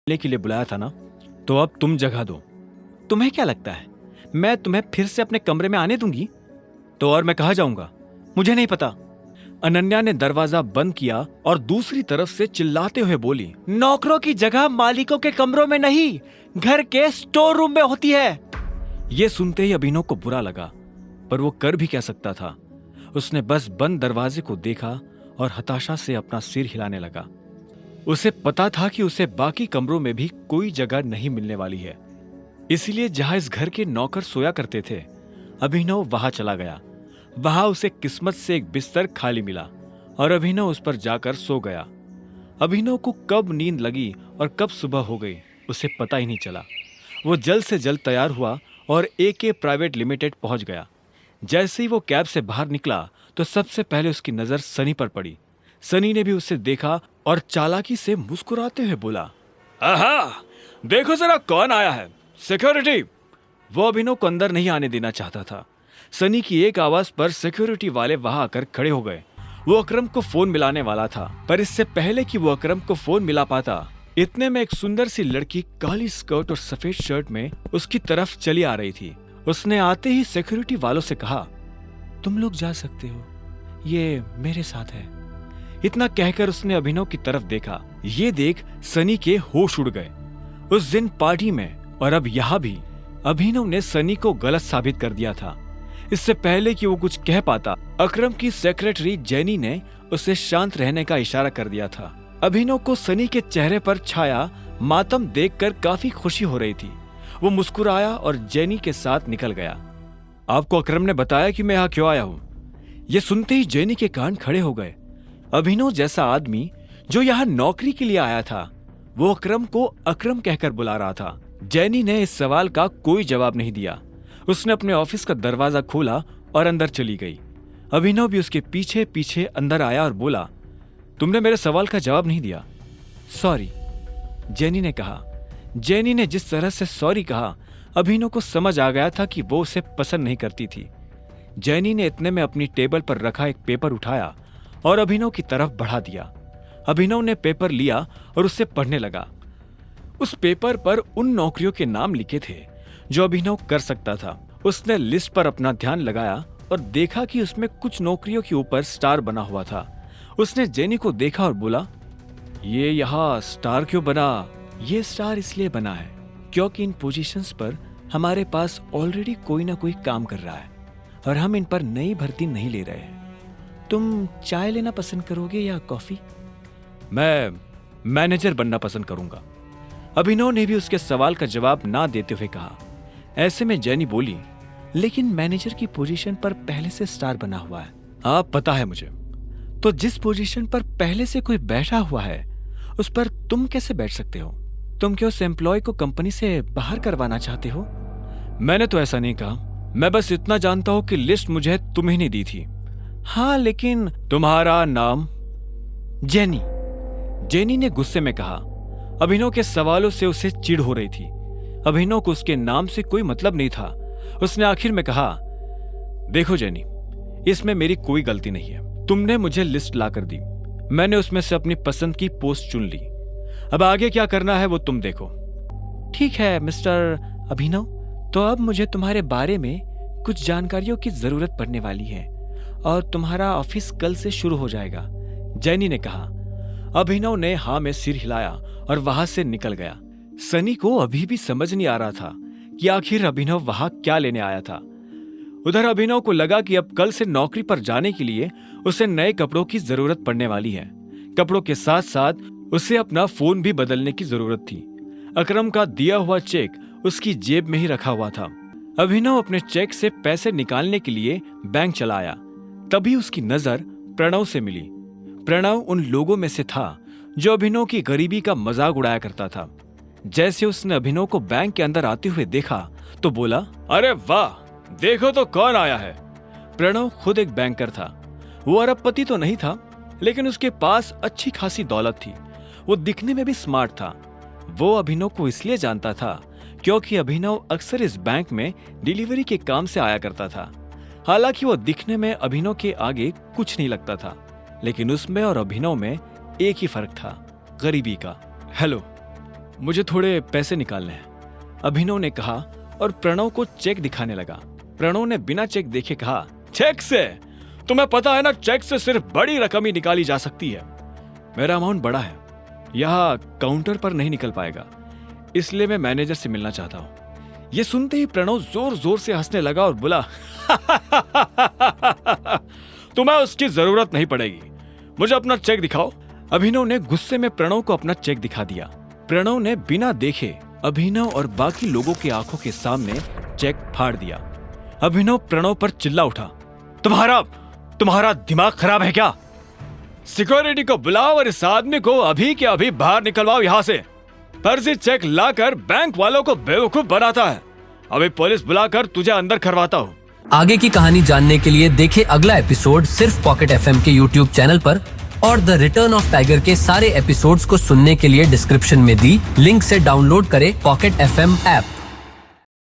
मिलने के लिए बुलाया था ना, तो अब तुम जगह दो। तुम्हें क्या लगता है मैं तुम्हें फिर से अपने कमरे में आने दूंगी? तो और मैं कहाँ जाऊंगा? मुझे नहीं पता। अनन्या ने दरवाजा बंद किया और दूसरी तरफ से चिल्लाते हुए बोली, नौकरों की जगह मालिकों के कमरों में नहीं, घर के स्टोर रूम में होती है। यह सुनते ही अभिनव को बुरा लगा, पर वो कर भी क्या सकता था। उसने बस बंद दरवाजे को देखा और हताशा से अपना सिर हिलाने लगा। उसे पता था कि उसे बाकी कमरों में भी कोई जगह नहीं मिलने वाली है, इसलिए जहां इस घर के नौकर सोया करते थे, अभिनव वहां चला गया। वहां उसे किस्मत से एक बिस्तर खाली मिला और अभिनव उस पर जाकर सो गया। अभिनव को कब नींद लगी और कब सुबह हो गई उसे पता ही नहीं चला। वो जल्द से जल्द तैयार हुआ और AK प्राइवेट लिमिटेड पहुंच गया। जैसे ही वो कैब से बाहर निकला तो सबसे पहले उसकी नजर सनी पर पड़ी। सनी ने भी उसे देखा और चालाकी से मुस्कुराते हुए बोला, आहा, देखो जरा कौन आया है, सिक्योरिटी। वो अभिनव को अंदर नहीं आने देना चाहता था। सनी की एक आवाज पर सिक्योरिटी वाले वहां आकर खड़े हो गए। वो अकरम को फोन मिलाने वाला था, पर इससे पहले कि वो अकरम को फोन मिला पाता, इतने में एक सुंदर सी लड़की काली स्कर्ट और सफेद शर्ट में उसकी तरफ चली आ रही थी। उसने आते ही सिक्योरिटी वालों से कहा, तुम लोग जा सकते हो, ये मेरे साथ है। इतना कहकर उसने अभिनव की तरफ देखा। ये देख सनी के होश उड़ गए। उस दिन पार्टी में और अब यहाँ भी अभिनव ने सनी को गलत साबित कर दिया था। इससे पहले कि वो कुछ कह पाता, अकरम की सेक्रेटरी जेनी ने उसे शांत रहने का इशारा कर दिया था। अभिनव को सनी के चेहरे पर छाया मातम देखकर काफी खुशी हो रही थी। वो मुस्कुराया और जेनी के साथ निकल गया। आपको अकरम ने बताया कि मैं यहाँ क्यों आया हूँ? ये सुनते ही जेनी के कान खड़े हो गए। अभिनव जैसा आदमी जो यहाँ नौकरी के लिए आया था, वो अकरम को अकरम कहकर बुला रहा था। जेनी ने इस सवाल का कोई जवाब नहीं दिया। उसने अपने ऑफिस का दरवाजा खोला और अंदर चली गई। अभिनव भी उसके पीछे पीछे अंदर आया और बोला, तुमने मेरे सवाल का जवाब नहीं दिया। सॉरी, जेनी ने कहा। जेनी ने जिस तरह से सॉरी कहा, अभिनव को समझ आ गया था कि वो उसे पसंद नहीं करती थी। जेनी ने इतने में अपनी टेबल पर रखा एक पेपर उठाया और अभिनव की तरफ बढ़ा दिया। अभिनव ने पेपर लिया और उसे पढ़ने लगा। उस पेपर पर उन नौकरियों के नाम लिखे थे जो अभिनव कर सकता था। उसने लिस्ट पर अपना ध्यान लगाया और देखा कि उसमें कुछ नौकरियों के ऊपर स्टार बना हुआ था। उसने जेनी को देखा और बोला, ये यहाँ स्टार क्यों बना? ये स्टार इसलिए बना है क्योंकि इन पोजीशंस पर हमारे पास ऑलरेडी कोई ना कोई काम कर रहा है और हम इन पर नई भर्ती नहीं ले रहे हैं। तुम चाय लेना पसंद करोगे या कॉफी? मैं मैनेजर बनना पसंद करूंगा। अभिनव ने भी उसके सवाल का जवाब ना देते हुए कहा। ऐसे में जेनी बोली, लेकिन मैनेजर की पोजीशन पर पहले से स्टार बना हुआ है। आप पता है मुझे। तो जिस पोजीशन पर पहले से कोई बैठा हुआ है उस पर तुम कैसे बैठ सकते हो? तुम क्या उस एम्प्लॉय को कंपनी से बाहर करवाना चाहते हो? मैंने तो ऐसा नहीं कहा। मैं बस इतना जानता हूं कि लिस्ट मुझे तुम्हें नहीं दी थी। हाँ, लेकिन तुम्हारा नाम? जेनी। जेनी ने गुस्से में कहा। अभिनव के सवालों से उसे चिढ़ हो रही थी। अभिनव को उसके नाम से कोई मतलब नहीं था। उसने आखिर में कहा, देखो जेनी, इसमें मेरी कोई गलती नहीं है। तुमने मुझे लिस्ट लाकर दी, मैंने उसमें से अपनी पसंद की पोस्ट चुन ली। अब आगे क्या करना है वो तुम देखो। ठीक है मिस्टर अभिनव, तो अब मुझे तुम्हारे बारे में कुछ जानकारियों की जरूरत पड़ने वाली है और तुम्हारा ऑफिस कल से शुरू हो जाएगा, जेनी ने कहा। अभिनव ने हाँ में सिर हिलाया और वहां से निकल गया। सनी को अभी भी समझ नहीं आ रहा था कि आखिर अभिनव वहां क्या लेने आया था। उधर अभिनव को लगा कि अब कल से नौकरी पर जाने के लिए उसे नए कपड़ों की जरूरत पड़ने वाली है। कपड़ों के साथ साथ उसे अपना फोन भी बदलने की जरूरत थी। अकरम का दिया हुआ चेक उसकी जेब में ही रखा हुआ था। अभिनव अपने चेक से पैसे निकालने के लिए बैंक चला आया। तभी उसकी नजर प्रणव से मिली। प्रणव उन लोगों में से था जो अभिनव की गरीबी का मजाक उड़ाया करता था। जैसे उसने अभिनव को बैंक के अंदर आते हुए देखा तो बोला, अरे वाह, देखो तो कौन आया है। प्रणव खुद एक बैंकर था। वो अरबपति तो नहीं था, लेकिन उसके पास अच्छी खासी दौलत थी। वो दिखने में भी स्मार्ट था। वो अभिनव को इसलिए जानता था क्योंकि अभिनव अक्सर इस बैंक में डिलीवरी के काम से आया करता था। हालांकि वो दिखने में अभिनव के आगे कुछ नहीं लगता था, लेकिन उसमें और अभिनव में एक ही फर्क था, गरीबी का। हेलो, मुझे थोड़े पैसे निकालने हैं, अभिनव ने कहा और प्रणव को चेक दिखाने लगा। प्रणव ने बिना चेक देखे कहा, चेक से? तुम्हें पता है ना, चेक से सिर्फ बड़ी रकम ही निकाली जा सकती है। मेरा अमाउंट बड़ा है, यहाँ काउंटर पर नहीं निकल पाएगा, इसलिए मैं मैनेजर से मिलना चाहता हूँ। ये सुनते ही प्रणव जोर जोर से हंसने लगा और बोला, तुम्हें उसकी जरूरत नहीं पड़ेगी, मुझे अपना चेक दिखाओ। अभिनव ने गुस्से में प्रणव को अपना चेक दिखा दिया। प्रणव ने बिना देखे अभिनव और बाकी लोगों की आंखों के सामने चेक फाड़ दिया। अभिनव प्रणव पर चिल्ला उठा, तुम्हारा दिमाग खराब है क्या? सिक्योरिटी को बुलाओ और इस आदमी को अभी के अभी बाहर निकलवाओ यहाँ से। फर्जी चेक लाकर बैंक वालों को बेवकूफ बनाता है। अभी पुलिस बुलाकर तुझे अंदर करवाता हूँ। आगे की कहानी जानने के लिए देखें अगला एपिसोड सिर्फ पॉकेट एफएम के यूट्यूब चैनल पर, और द रिटर्न ऑफ टाइगर के सारे एपिसोड्स को सुनने के लिए डिस्क्रिप्शन में दी लिंक से डाउनलोड करें पॉकेट एफएम ऐप।